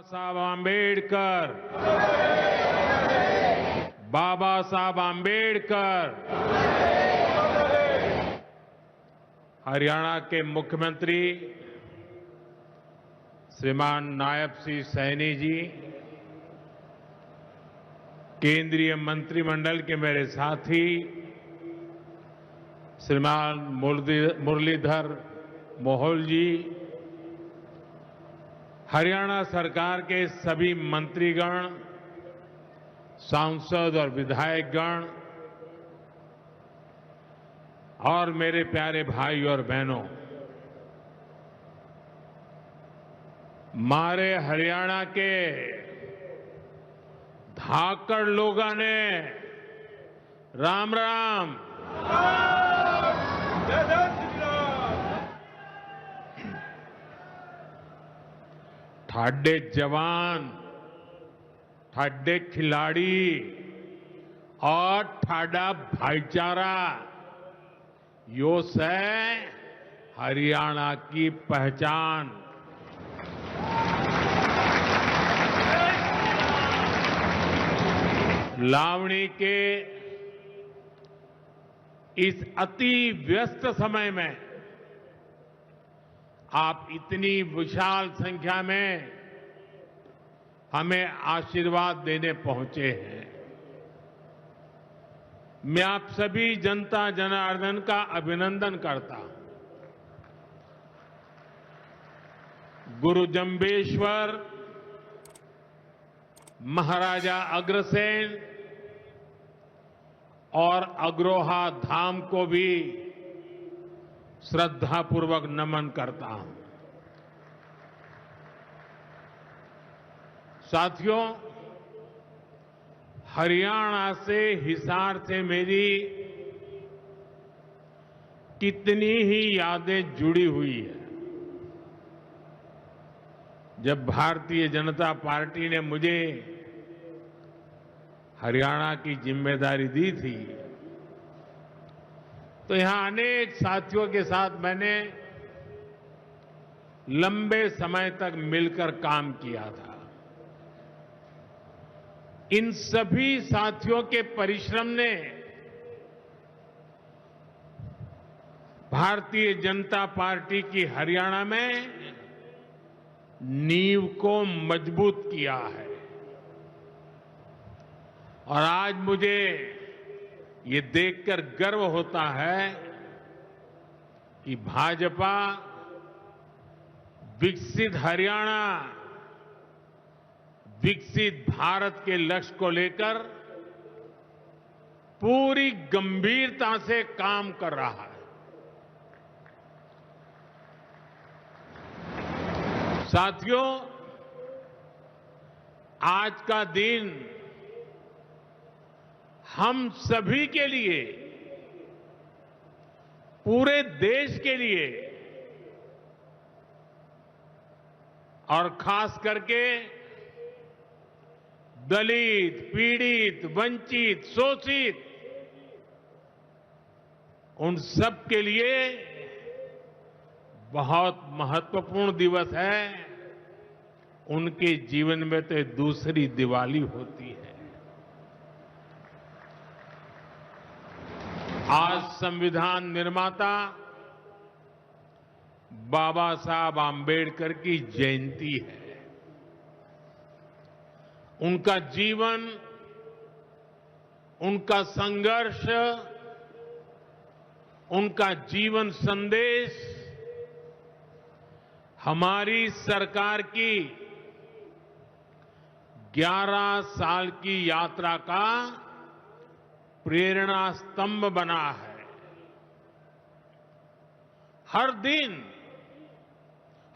साहब आंबेडकर, बाबा साहब आंबेडकर। हरियाणा के मुख्यमंत्री श्रीमान नायब सिंह सैनी जी, केंद्रीय मंत्रिमंडल के मेरे साथी श्रीमान मुरलीधर मोहोल जी, हरियाणा सरकार के सभी मंत्रीगण, सांसद और विधायकगण और मेरे प्यारे भाई और बहनों, मारे हरियाणा के धाकड़ लोगों ने राम राम। ठाडे जवान, ठाडे खिलाड़ी और ठाडा भाईचारा, यो है हरियाणा की पहचान। लावणी के इस अति व्यस्त समय में आप इतनी विशाल संख्या में हमें आशीर्वाद देने पहुंचे हैं। मैं आप सभी जनता जनार्दन का अभिनंदन करता हूं। गुरु जंबेश्वर, महाराजा अग्रसेन और अग्रोहा धाम को भी श्रद्धापूर्वक नमन करता हूं। साथियों, हरियाणा से, हिसार से मेरी कितनी ही यादें जुड़ी हुई है। जब भारतीय जनता पार्टी ने मुझे हरियाणा की जिम्मेदारी दी थी, तो यहां अनेक साथियों के साथ मैंने लंबे समय तक मिलकर काम किया था। इन सभी साथियों के परिश्रम ने भारतीय जनता पार्टी की हरियाणा में नींव को मजबूत किया है। और आज मुझे ये देखकर गर्व होता है कि भाजपा विकसित हरियाणा, विकसित भारत के लक्ष्य को लेकर पूरी गंभीरता से काम कर रहा है। साथियों, आज का दिन हम सभी के लिए, पूरे देश के लिए और खास करके दलित, पीड़ित, वंचित, शोषित, उन सब के लिए बहुत महत्वपूर्ण दिवस है। उनके जीवन में तो दूसरी दिवाली होती है। आज संविधान निर्माता बाबा साहब आंबेडकर की जयंती है। उनका जीवन, उनका संघर्ष, उनका जीवन संदेश हमारी सरकार की 11 साल की यात्रा का प्रेरणा स्तंभ बना है। हर दिन,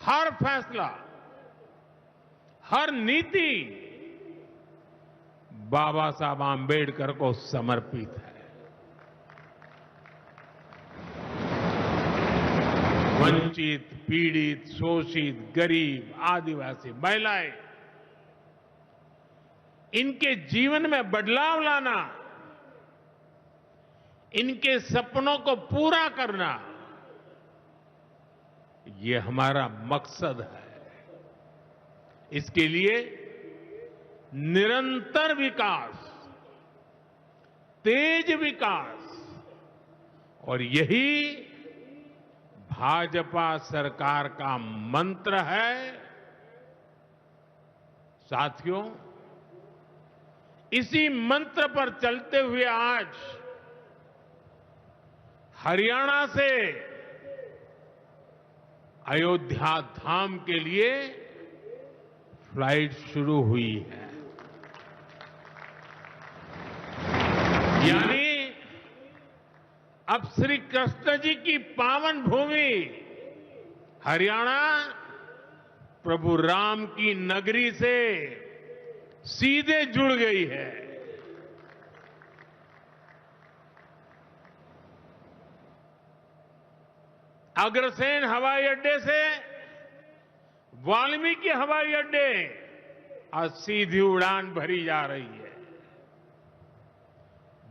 हर फैसला, हर नीति बाबा साहब आंबेडकर को समर्पित है। वंचित, पीड़ित, शोषित, गरीब, आदिवासी, महिलाएं, इनके जीवन में बदलाव लाना, इनके सपनों को पूरा करना, ये हमारा मकसद है। इसके लिए निरंतर विकास, तेज विकास, और यही भाजपा सरकार का मंत्र है। साथियों, इसी मंत्र पर चलते हुए आज हरियाणा से अयोध्या धाम के लिए फ्लाइट शुरू हुई है। यानी अब श्री कृष्ण जी की पावन भूमि हरियाणा प्रभु राम की नगरी से सीधे जुड़ गई है। अग्रसेन हवाई अड्डे से वाल्मीकि हवाई अड्डे आज सीधी उड़ान भरी जा रही है।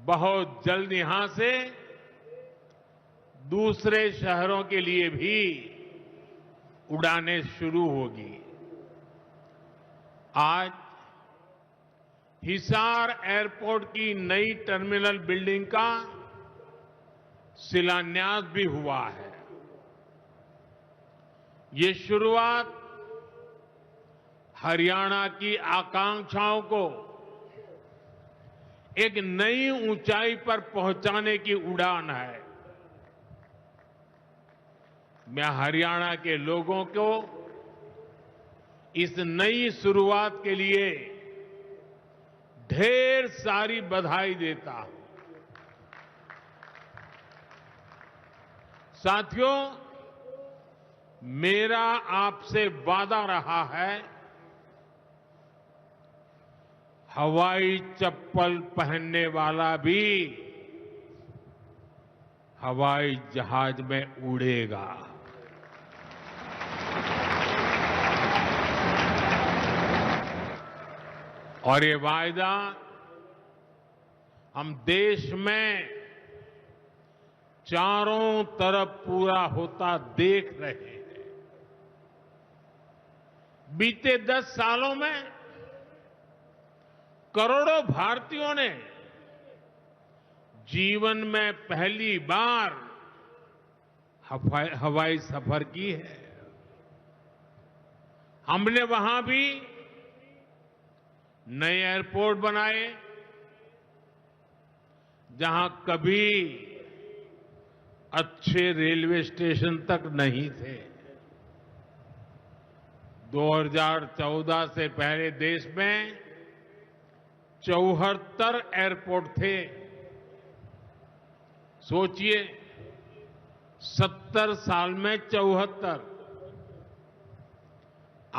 बहुत जल्द यहां से दूसरे शहरों के लिए भी उड़ानें शुरू होगी। आज हिसार एयरपोर्ट की नई टर्मिनल बिल्डिंग का शिलान्यास भी हुआ है। ये शुरुआत हरियाणा की आकांक्षाओं को एक नई ऊंचाई पर पहुंचाने की उड़ान है। मैं हरियाणा के लोगों को इस नई शुरुआत के लिए ढेर सारी बधाई देता हूं। साथियों, मेरा आपसे वादा रहा है, हवाई चप्पल पहनने वाला भी हवाई जहाज में उड़ेगा। और ये वायदा हम देश में चारों तरफ पूरा होता देख रहे हैं। बीते 10 सालों में करोड़ों भारतीयों ने जीवन में पहली बार हवाई सफर की है। हमने वहां भी नए एयरपोर्ट बनाए जहां कभी अच्छे रेलवे स्टेशन तक नहीं थे। 2014 से पहले देश में 74 एयरपोर्ट थे। सोचिए, 70 साल में 74।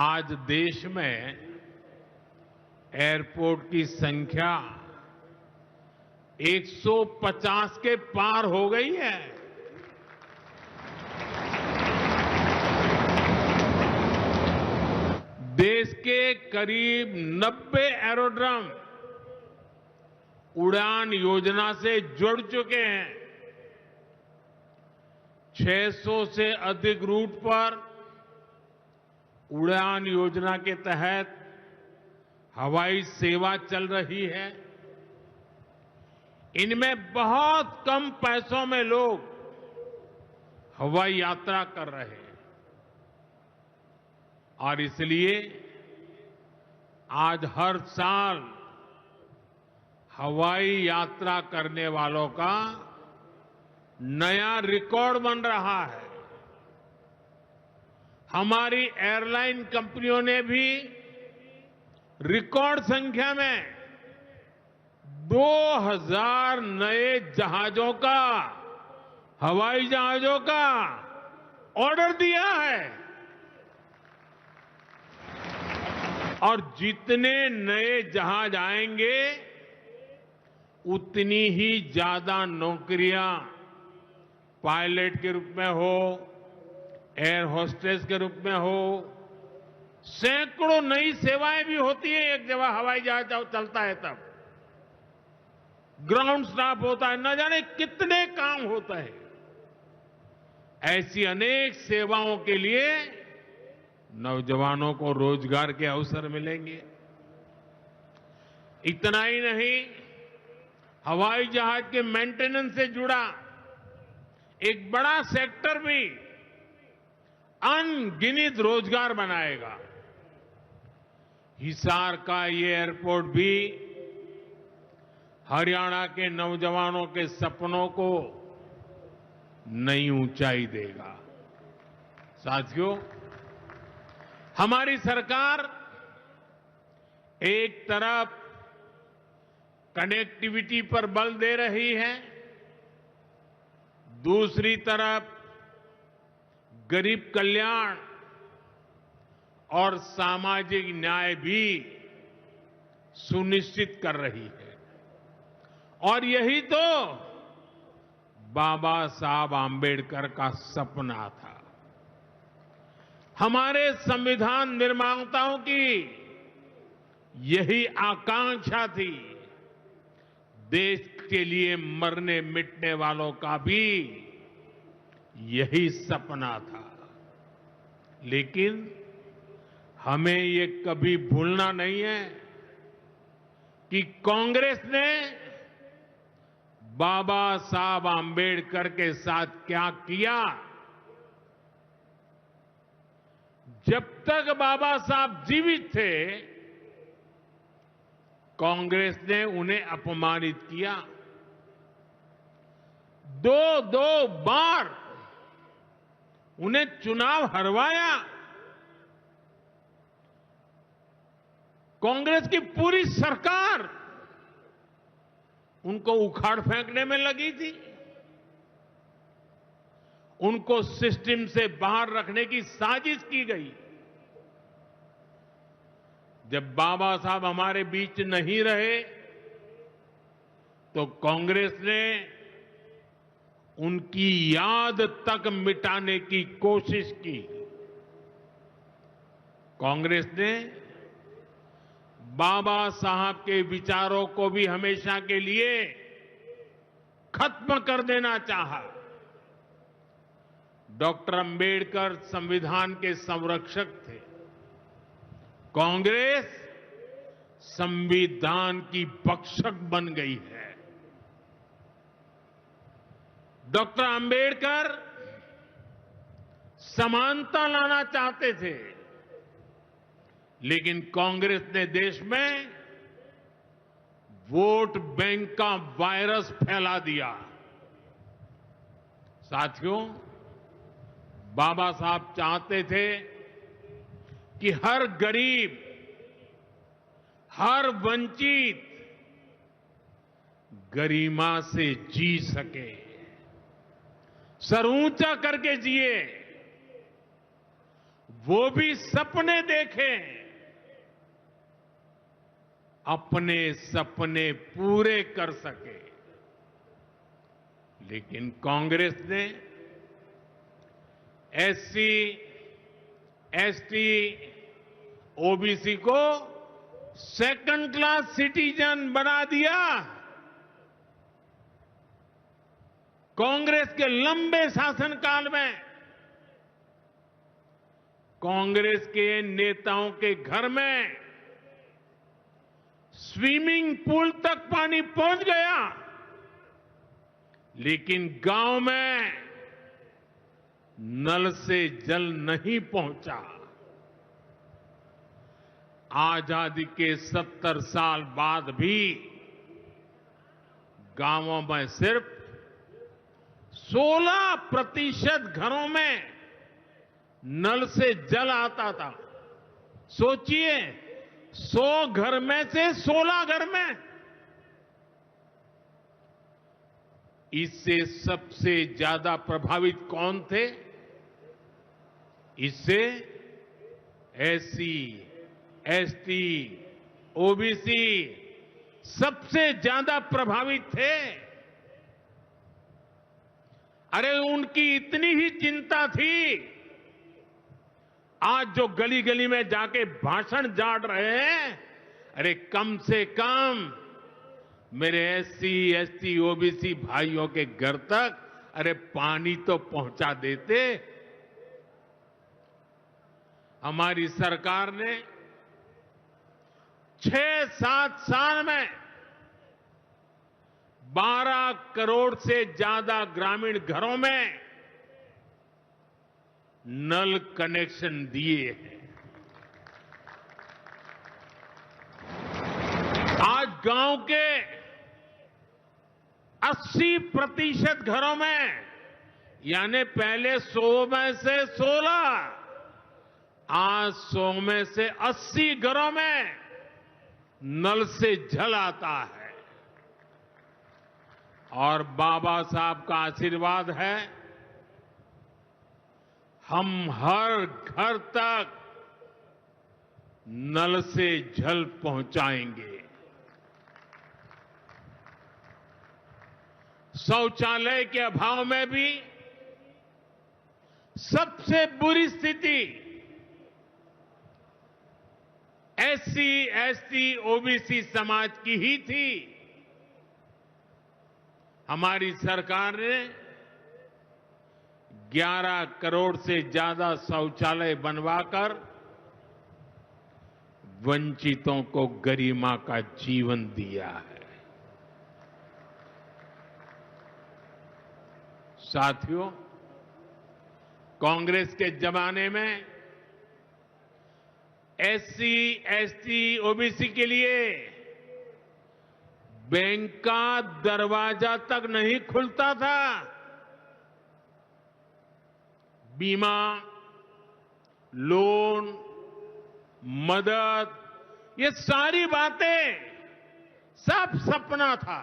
आज देश में एयरपोर्ट की संख्या 150 के पार हो गई है। देश के करीब 90 एरोड्रम उड़ान योजना से जुड़ चुके हैं। 600 से अधिक रूट पर उड़ान योजना के तहत हवाई सेवा चल रही है। इनमें बहुत कम पैसों में लोग हवाई यात्रा कर रहे हैं और इसलिए आज हर साल हवाई यात्रा करने वालों का नया रिकॉर्ड बन रहा है। हमारी एयरलाइन कंपनियों ने भी रिकॉर्ड संख्या में 2000 नए जहाजों का, हवाई जहाजों का ऑर्डर दिया है। और जितने नए जहाज आएंगे उतनी ही ज्यादा नौकरियां पायलट के रूप में हो, एयर होस्टेस के रूप में हो, सैकड़ों नई सेवाएं भी होती है। एक जगह हवाई जहाज चलता है तब ग्राउंड स्टाफ होता है, न जाने कितने काम होते हैं। ऐसी अनेक सेवाओं के लिए नौजवानों को रोजगार के अवसर मिलेंगे। इतना ही नहीं, हवाई जहाज के मेंटेनेंस से जुड़ा एक बड़ा सेक्टर भी अनगिनत रोजगार बनाएगा। हिसार का ये एयरपोर्ट भी हरियाणा के नौजवानों के सपनों को नई ऊंचाई देगा। साथियों, हमारी सरकार एक तरफ कनेक्टिविटी पर बल दे रही है, दूसरी तरफ गरीब कल्याण और सामाजिक न्याय भी सुनिश्चित कर रही है। और यही तो बाबा साहब आंबेडकर का सपना था। हमारे संविधान निर्माताओं की यही आकांक्षा थी। देश के लिए मरने मिटने वालों का भी यही सपना था। लेकिन हमें ये कभी भूलना नहीं है कि कांग्रेस ने बाबा साहब आंबेडकर के साथ क्या किया। जब तक बाबा साहब जीवित थे, कांग्रेस ने उन्हें अपमानित किया। दो बार उन्हें चुनाव हरवाया। कांग्रेस की पूरी सरकार उनको उखाड़ फेंकने में लगी थी। उनको सिस्टम से बाहर रखने की साजिश की गई। जब बाबा साहब हमारे बीच नहीं रहे तो कांग्रेस ने उनकी याद तक मिटाने की कोशिश की। कांग्रेस ने बाबा साहब के विचारों को भी हमेशा के लिए खत्म कर देना चाहा। डॉक्टर अंबेडकर संविधान के संरक्षक थे। कांग्रेस संविधान की भक्षक बन गई है। डॉक्टर अंबेडकर समानता लाना चाहते थे, लेकिन कांग्रेस ने देश में वोट बैंक का वायरस फैला दिया। साथियों, बाबा साहब चाहते थे कि हर गरीब, हर वंचित गरिमा से जी सके, सर ऊंचा करके जिए, वो भी सपने देखें, अपने सपने पूरे कर सके। लेकिन कांग्रेस ने एससी, एसटी, ओबीसी को सेकंड क्लास सिटीजन बना दिया। कांग्रेस के लंबे शासनकाल में कांग्रेस के नेताओं के घर में स्विमिंग पूल तक पानी पहुंच गया, लेकिन गांव में नल से जल नहीं पहुंचा। आजादी के 70 साल बाद भी गांवों में सिर्फ 16% घरों में नल से जल आता था। सोचिए, 100 घर में से 16 घर में। इससे सबसे ज्यादा प्रभावित कौन थे? इससे एससी, एसटी, ओबीसी सबसे ज्यादा प्रभावित थे। अरे उनकी इतनी ही चिंता थी, आज जो गली गली में जाके भाषण झाड़ रहे हैं, अरे कम से कम मेरे एससी, एसटी, ओबीसी भाइयों के घर तक अरे पानी तो पहुंचा देते। हमारी सरकार ने 6-7 साल में 12 करोड़ से ज्यादा ग्रामीण घरों में नल कनेक्शन दिए हैं। आज गांव के 80% घरों में, यानी पहले 100 में से 16, आज 100 में से 80 घरों में नल से जल आता है। और बाबा साहब का आशीर्वाद है, हम हर घर तक नल से जल पहुंचाएंगे। शौचालय के अभाव में भी सबसे बुरी स्थिति एससी, एसटी, ओबीसी समाज की ही थी। हमारी सरकार ने 11 करोड़ से ज्यादा शौचालय बनवाकर वंचितों को गरिमा का जीवन दिया है। साथियों, कांग्रेस के जमाने में एससी, एसटी, ओबीसी के लिए बैंक का दरवाजा तक नहीं खुलता था। बीमा, लोन, मदद, ये सारी बातें सब सपना था।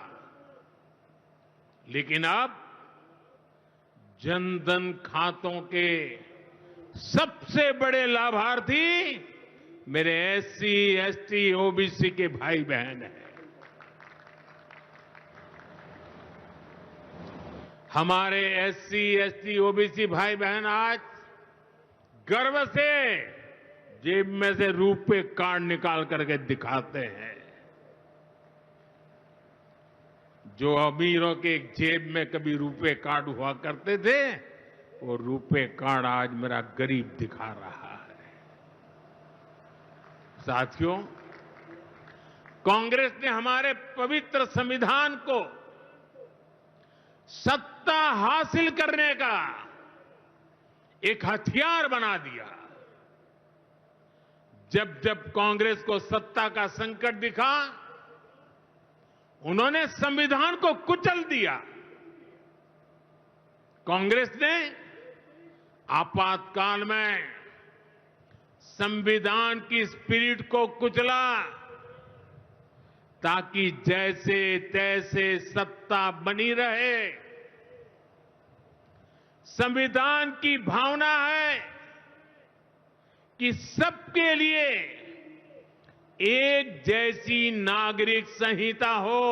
लेकिन अब जनधन खातों के सबसे बड़े लाभार्थी मेरे एससी, एसटी, ओबीसी के भाई बहन हैं। हमारे एससी, एसटी, ओबीसी भाई बहन आज गर्व से जेब में से रुपए कार्ड निकाल करके दिखाते हैं। जो अमीरों के जेब में कभी रुपए कार्ड हुआ करते थे, वो रुपए कार्ड आज मेरा गरीब दिखा रहा है। साथियों, कांग्रेस ने हमारे पवित्र संविधान को सत्ता हासिल करने का एक हथियार बना दिया। जब जब कांग्रेस को सत्ता का संकट दिखा, उन्होंने संविधान को कुचल दिया। कांग्रेस ने आपातकाल में संविधान की स्पिरिट को कुचला, ताकि जैसे तैसे सत्ता बनी रहे। संविधान की भावना है कि सबके लिए एक जैसी नागरिक संहिता हो,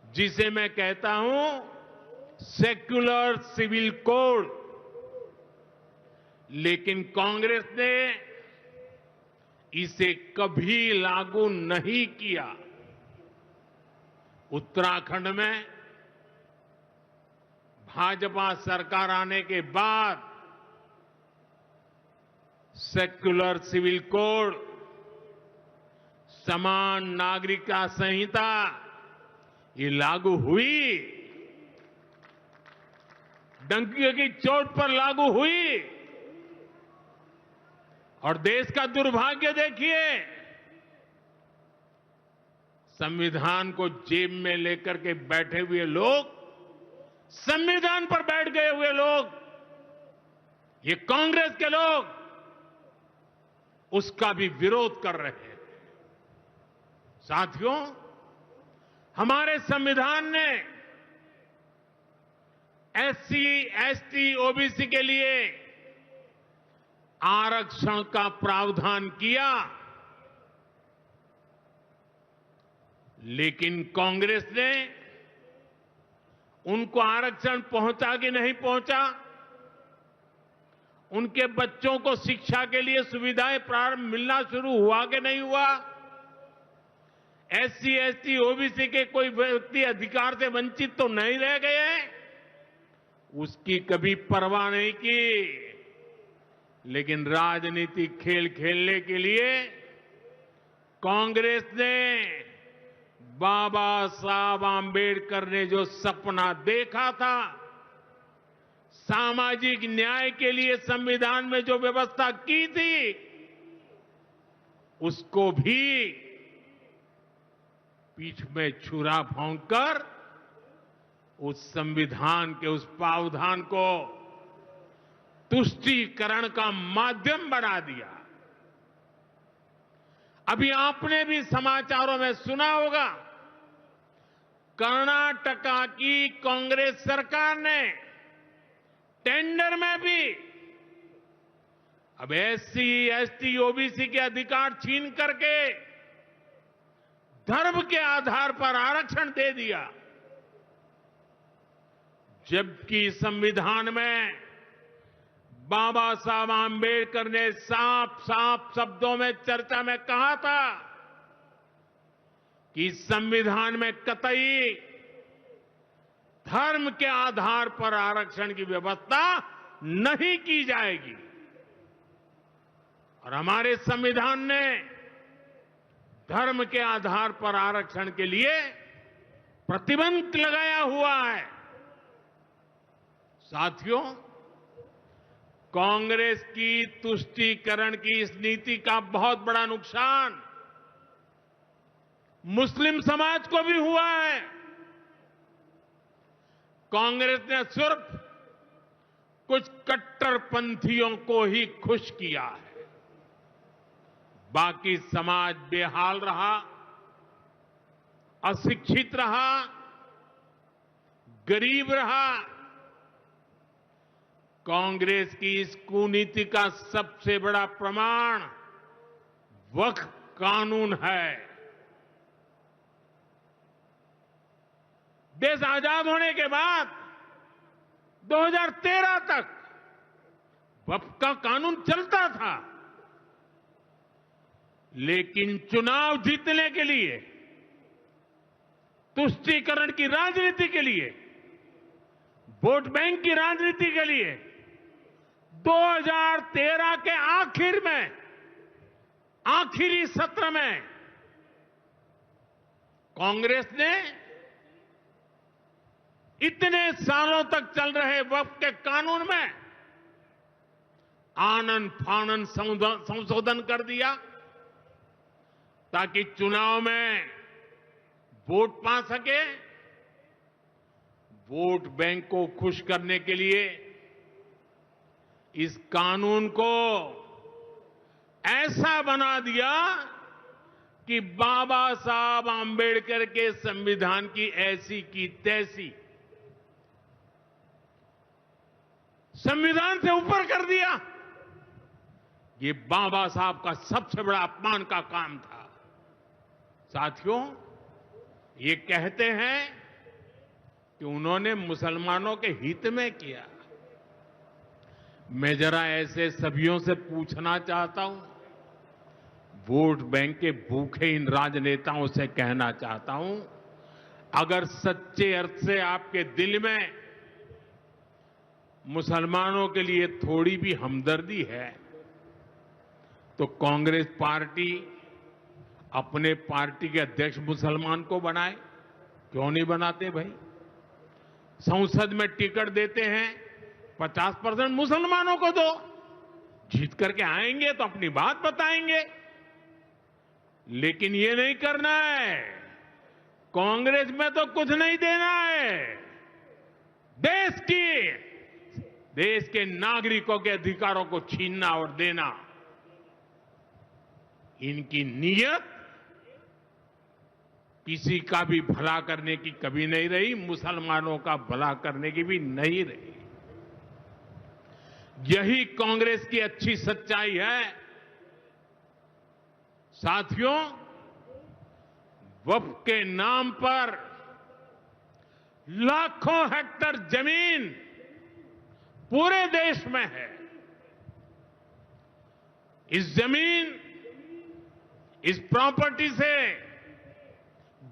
जिसे मैं कहता हूं सेक्युलर सिविल कोड। लेकिन कांग्रेस ने इसे कभी लागू नहीं किया। उत्तराखंड में भाजपा सरकार आने के बाद सेक्युलर सिविल कोड, समान नागरिकता संहिता, ये लागू हुई। डंकी की चोट पर लागू हुई। और देश का दुर्भाग्य देखिए, संविधान को जेब में लेकर के बैठे हुए लोग, संविधान पर बैठ गए हुए लोग, ये कांग्रेस के लोग उसका भी विरोध कर रहे हैं। साथियों, हमारे संविधान ने एससी, एसटी, ओबीसी के लिए आरक्षण का प्रावधान किया, लेकिन कांग्रेस ने उनको आरक्षण पहुंचा कि नहीं पहुंचा, उनके बच्चों को शिक्षा के लिए सुविधाएं प्रारंभ मिलना शुरू हुआ कि नहीं हुआ, एससी, एसटी, ओबीसी के कोई व्यक्ति अधिकार से वंचित तो नहीं रह गए, उसकी कभी परवाह नहीं की। लेकिन राजनीतिक खेल खेलने के लिए कांग्रेस ने बाबा साहब आंबेडकर ने जो सपना देखा था, सामाजिक न्याय के लिए संविधान में जो व्यवस्था की थी, उसको भी पीठ में छुरा भोंककर उस संविधान के उस प्रावधान को तुष्टीकरण का माध्यम बना दिया। अभी आपने भी समाचारों में सुना होगा, कर्नाटका की कांग्रेस सरकार ने टेंडर में भी अब एससी, एसटी, ओबीसी के अधिकार छीन करके धर्म के आधार पर आरक्षण दे दिया, जबकि संविधान में बाबा साहब आंबेडकर ने साफ साफ शब्दों में चर्चा में कहा था कि संविधान में कतई धर्म के आधार पर आरक्षण की व्यवस्था नहीं की जाएगी। और हमारे संविधान ने धर्म के आधार पर आरक्षण के लिए प्रतिबंध लगाया हुआ है। साथियों, कांग्रेस की तुष्टीकरण की इस नीति का बहुत बड़ा नुकसान मुस्लिम समाज को भी हुआ है। कांग्रेस ने सिर्फ कुछ कट्टरपंथियों को ही खुश किया है, बाकी समाज बेहाल रहा, अशिक्षित रहा, गरीब रहा। कांग्रेस की इस कुनीति का सबसे बड़ा प्रमाण वक्फ कानून है। देश आजाद होने के बाद 2013 तक वक्फ का कानून चलता था, लेकिन चुनाव जीतने के लिए, तुष्टीकरण की राजनीति के लिए, वोट बैंक की राजनीति के लिए 2013 के आखिर में, आखिरी सत्र में कांग्रेस ने इतने सालों तक चल रहे वक्फ के कानून में आनन फानन संशोधन कर दिया ताकि चुनाव में वोट पा सके। वोट बैंक को खुश करने के लिए इस कानून को ऐसा बना दिया कि बाबा साहब आंबेडकर के संविधान की ऐसी की तैसी संविधान से ऊपर कर दिया। ये बाबा साहब का सबसे बड़ा अपमान का काम था। साथियों, ये कहते हैं कि उन्होंने मुसलमानों के हित में किया। मैं जरा ऐसे सभियों से पूछना चाहता हूं, वोट बैंक के भूखे इन राजनेताओं से कहना चाहता हूं, अगर सच्चे अर्थ से आपके दिल में मुसलमानों के लिए थोड़ी भी हमदर्दी है तो कांग्रेस पार्टी अपने पार्टी के अध्यक्ष मुसलमान को बनाए। क्यों नहीं बनाते भाई? संसद में टिकट देते हैं, 50% मुसलमानों को दो, जीत करके आएंगे तो अपनी बात बताएंगे। लेकिन ये नहीं करना है। कांग्रेस में तो कुछ नहीं देना है। देश के नागरिकों के अधिकारों को छीनना और देना, इनकी नीयत किसी का भी भला करने की कभी नहीं रही, मुसलमानों का भला करने की भी नहीं रही। यही कांग्रेस की अच्छी सच्चाई है। साथियों, वक्फ के नाम पर लाखों हेक्टेयर जमीन पूरे देश में है। इस जमीन, इस प्रॉपर्टी से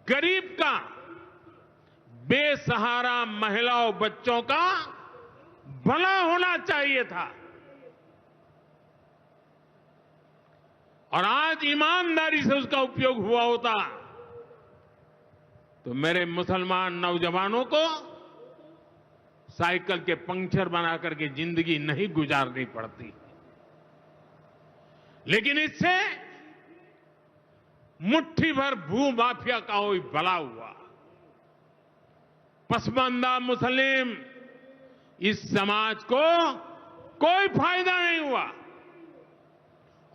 गरीब का, बेसहारा महिलाओं बच्चों का भला होना चाहिए था। और आज ईमानदारी से उसका उपयोग हुआ होता तो मेरे मुसलमान नौजवानों को साइकिल के पंक्चर बना करके जिंदगी नहीं गुजारनी पड़ती। लेकिन इससे मुट्ठी भर भू माफिया का कोई भला हुआ। पसमानदा मुस्लिम इस समाज को कोई फायदा नहीं हुआ।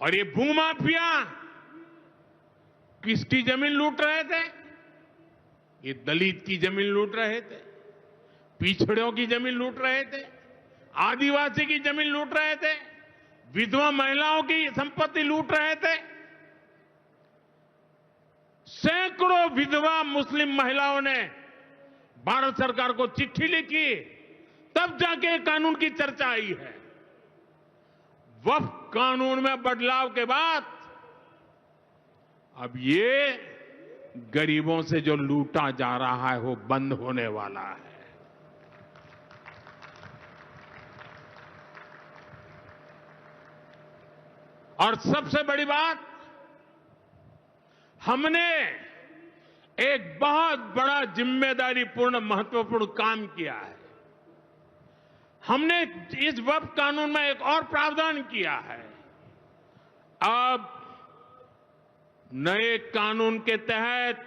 और ये भूमाफिया किसकी जमीन लूट रहे थे? ये दलित की जमीन लूट रहे थे, पिछड़ों की जमीन लूट रहे थे, आदिवासी की जमीन लूट रहे थे, विधवा महिलाओं की संपत्ति लूट रहे थे। सैकड़ों विधवा मुस्लिम महिलाओं ने भारत सरकार को चिट्ठी लिखी, तब जाके कानून की चर्चा आई है। वक्फ कानून में बदलाव के बाद अब ये गरीबों से जो लूटा जा रहा है वो बंद होने वाला है। और सबसे बड़ी बात, हमने एक बहुत बड़ा जिम्मेदारीपूर्ण महत्वपूर्ण काम किया है। हमने इस वक्फ कानून में एक और प्रावधान किया है। अब नए कानून के तहत,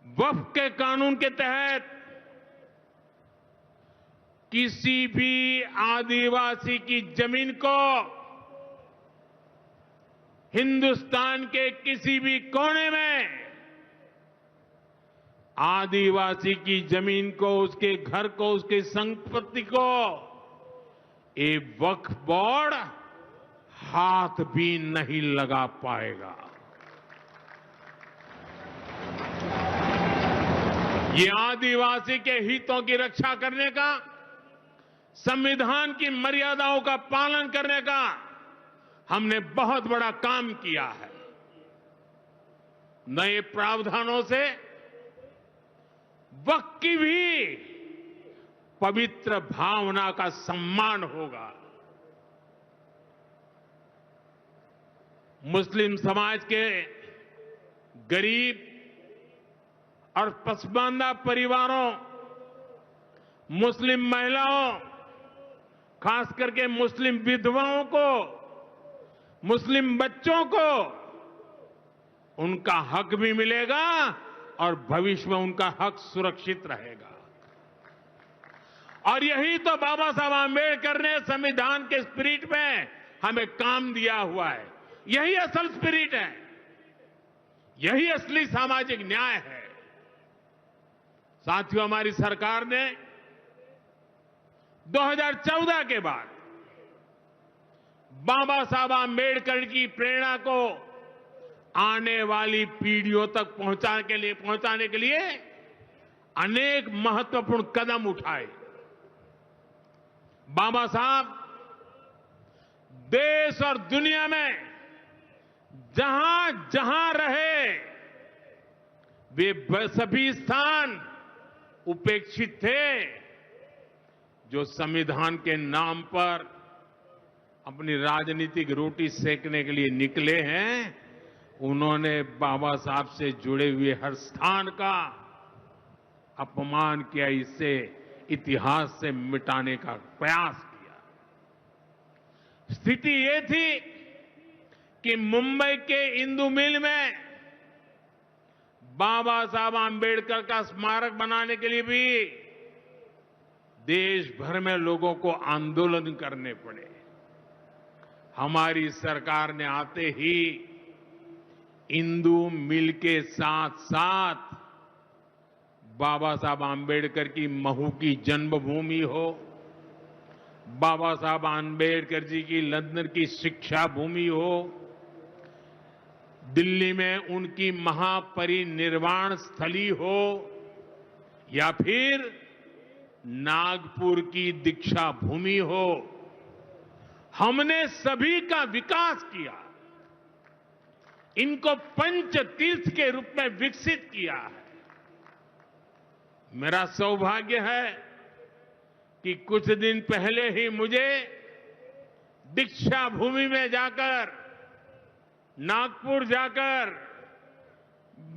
वक्फ के कानून के तहत किसी भी आदिवासी की जमीन को हिंदुस्तान के किसी भी कोने में आदिवासी की जमीन को, उसके घर को, उसकी संपत्ति को ये वक्फ बोर्ड हाथ भी नहीं लगा पाएगा। ये आदिवासी के हितों की रक्षा करने का, संविधान की मर्यादाओं का पालन करने का हमने बहुत बड़ा काम किया है। नए प्रावधानों से वक्फ की भी पवित्र भावना का सम्मान होगा। मुस्लिम समाज के गरीब और पसमानदा परिवारों, मुस्लिम महिलाओं, खास करके मुस्लिम विधवाओं को, मुस्लिम बच्चों को उनका हक भी मिलेगा और भविष्य में उनका हक सुरक्षित रहेगा। और यही तो बाबा साहब आंबेडकर ने संविधान के स्पिरिट में हमें काम दिया हुआ है। यही असल स्पिरिट है, यही असली सामाजिक न्याय है। साथियों, हमारी सरकार ने 2014 के बाद बाबा साहब आंबेडकर की प्रेरणा को आने वाली पीढ़ियों तक पहुंचाने के लिए अनेक महत्वपूर्ण कदम उठाए। बाबा साहब देश और दुनिया में जहां जहां रहे, वे सभी स्थान उपेक्षित थे। जो संविधान के नाम पर अपनी राजनीतिक रोटी सेकने के लिए निकले हैं, उन्होंने बाबा साहब से जुड़े हुए हर स्थान का अपमान किया, इसे इतिहास से मिटाने का प्रयास किया। स्थिति ये थी कि मुंबई के इंदु मिल में बाबा साहब आंबेडकर का स्मारक बनाने के लिए भी देश भर में लोगों को आंदोलन करने पड़े। हमारी सरकार ने आते ही इंदु मिल के साथ साथ बाबा साहब आंबेडकर की महू की जन्मभूमि हो, बाबा साहब आंबेडकर जी की लंदन की शिक्षा भूमि हो, दिल्ली में उनकी महापरिनिर्वाण स्थली हो, या फिर नागपुर की दीक्षा भूमि हो, हमने सभी का विकास किया। इनको पंच तीर्थ के रूप में विकसित किया है। मेरा सौभाग्य है कि कुछ दिन पहले ही मुझे दीक्षा भूमि में जाकर नागपुर जाकर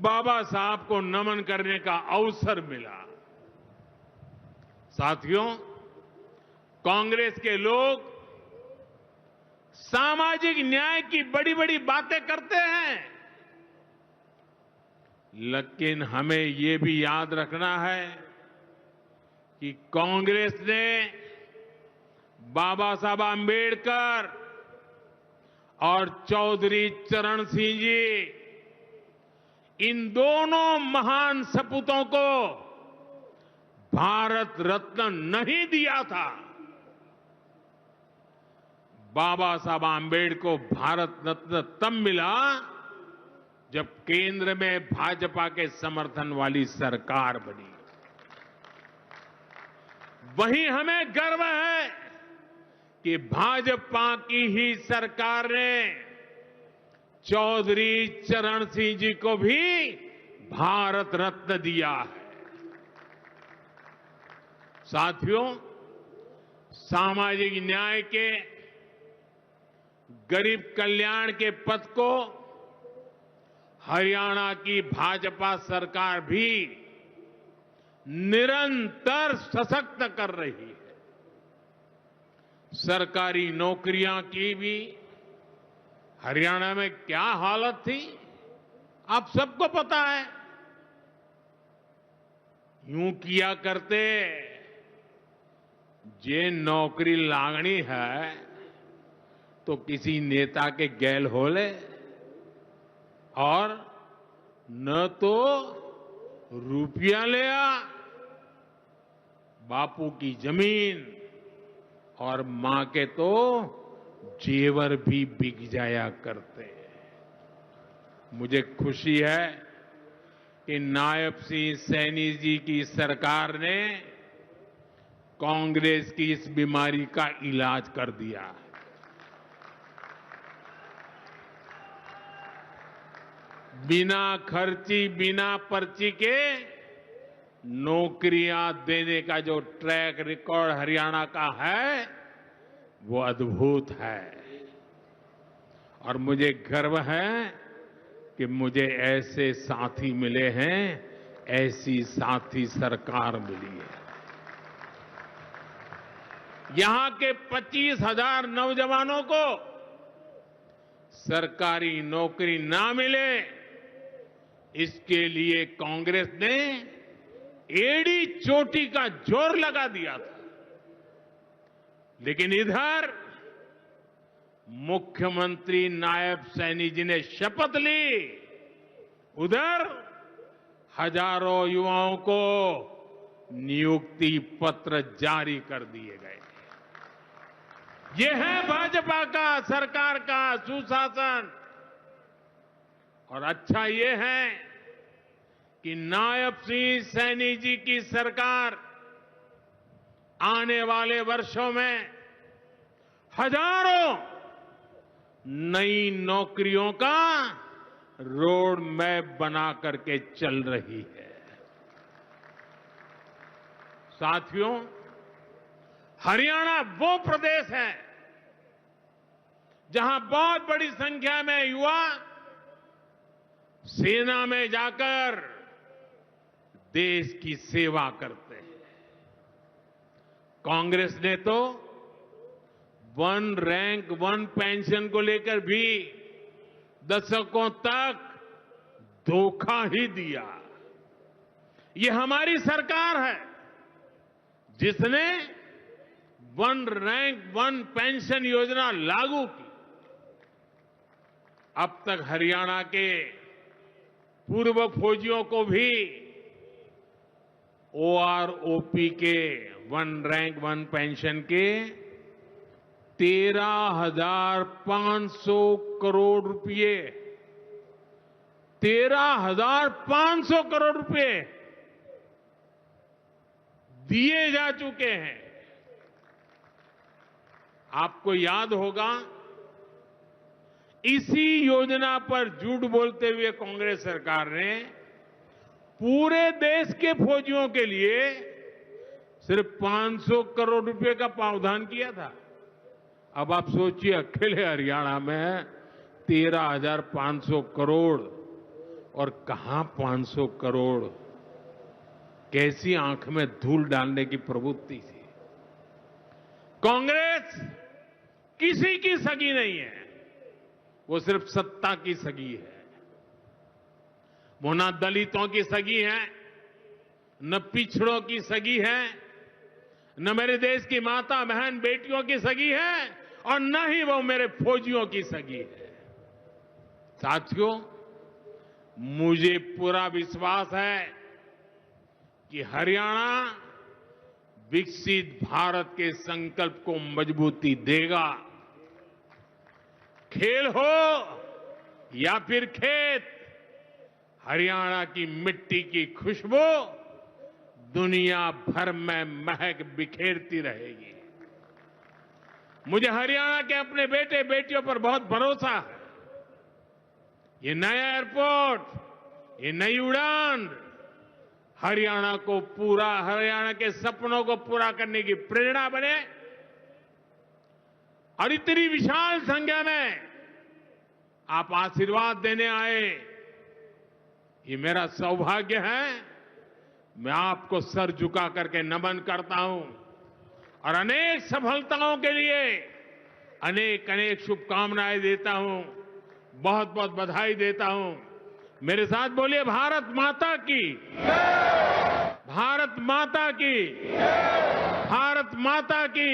बाबा साहब को नमन करने का अवसर मिला। साथियों, कांग्रेस के लोग सामाजिक न्याय की बड़ी बड़ी बातें करते हैं, लेकिन हमें ये भी याद रखना है कि कांग्रेस ने बाबा साहब आंबेडकर और चौधरी चरण सिंह जी, इन दोनों महान सपूतों को भारत रत्न नहीं दिया था। बाबा साहब आंबेडकर को भारत रत्न तब मिला जब केंद्र में भाजपा के समर्थन वाली सरकार बनी। वहीं हमें गर्व है कि भाजपा की ही सरकार ने चौधरी चरण सिंह जी को भी भारत रत्न दिया है। साथियों, सामाजिक न्याय के, गरीब कल्याण के पथ को हरियाणा की भाजपा सरकार भी निरंतर सशक्त कर रही है। सरकारी नौकरियां की भी हरियाणा में क्या हालत थी, आप सबको पता है। यूं किया करते, जे नौकरी लागनी है तो किसी नेता के गैल हो ले, और न तो रुपया ले आ, बापू की जमीन और मां के तो जेवर भी बिक जाया करते हैं। मुझे खुशी है कि नायब सिंह सैनी जी की सरकार ने कांग्रेस की इस बीमारी का इलाज कर दिया है। बिना खर्ची, बिना पर्ची के नौकरियां देने का जो ट्रैक रिकॉर्ड हरियाणा का है, वो अद्भुत है। और मुझे गर्व है कि मुझे ऐसे साथी मिले हैं, ऐसी साथी सरकार मिली है। यहां के 25,000 नौजवानों को सरकारी नौकरी ना मिले, इसके लिए कांग्रेस ने एड़ी चोटी का जोर लगा दिया था। लेकिन इधर मुख्यमंत्री नायब सैनी जी ने शपथ ली, उधर हजारों युवाओं को नियुक्ति पत्र जारी कर दिए गए। ये है भाजपा का, सरकार का सुशासन। और अच्छा ये है कि नायब सिंह सैनी जी की सरकार आने वाले वर्षों में हजारों नई नौकरियों का रोड मैप बना करके चल रही है। साथियों, हरियाणा वो प्रदेश है जहां बहुत बड़ी संख्या में युवा सेना में जाकर देश की सेवा करते हैं। कांग्रेस ने तो वन रैंक वन पेंशन को लेकर भी दशकों तक धोखा ही दिया। ये हमारी सरकार है जिसने वन रैंक वन पेंशन योजना लागू की। अब तक हरियाणा के पूर्व फौजियों को भी ओआरओपी के वन रैंक वन पेंशन के 13,500 करोड़ रुपए 13,500 करोड़ रुपए दिए जा चुके हैं। आपको याद होगा, इसी योजना पर झूठ बोलते हुए कांग्रेस सरकार ने पूरे देश के फौजियों के लिए सिर्फ 500 करोड़ रुपए का प्रावधान किया था। अब आप सोचिए, अकेले हरियाणा में 13,500 करोड़ और कहां 500 करोड़, कैसी आंख में धूल डालने की प्रवृत्ति थी। कांग्रेस किसी की सगी नहीं है, वो सिर्फ सत्ता की सगी है। वो न दलितों की सगी है, न पिछड़ों की सगी है, न मेरे देश की माता बहन बेटियों की सगी है, और न ही वो मेरे फौजियों की सगी है। साथियों, मुझे पूरा विश्वास है कि हरियाणा विकसित भारत के संकल्प को मजबूती देगा। खेल हो या फिर खेत, हरियाणा की मिट्टी की खुशबू दुनिया भर में महक बिखेरती रहेगी। मुझे हरियाणा के अपने बेटे बेटियों पर बहुत भरोसा है। ये नया एयरपोर्ट, ये नई उड़ान हरियाणा के सपनों को पूरा करने की प्रेरणा बने, और इतनी विशाल संख्या में आप आशीर्वाद देने आए, ये मेरा सौभाग्य है। मैं आपको सर झुका करके नमन करता हूं और अनेक सफलताओं के लिए अनेक अनेक शुभकामनाएं देता हूं, बहुत बहुत बधाई देता हूं। मेरे साथ बोलिए, भारत माता की, भारत माता की, भारत माता की।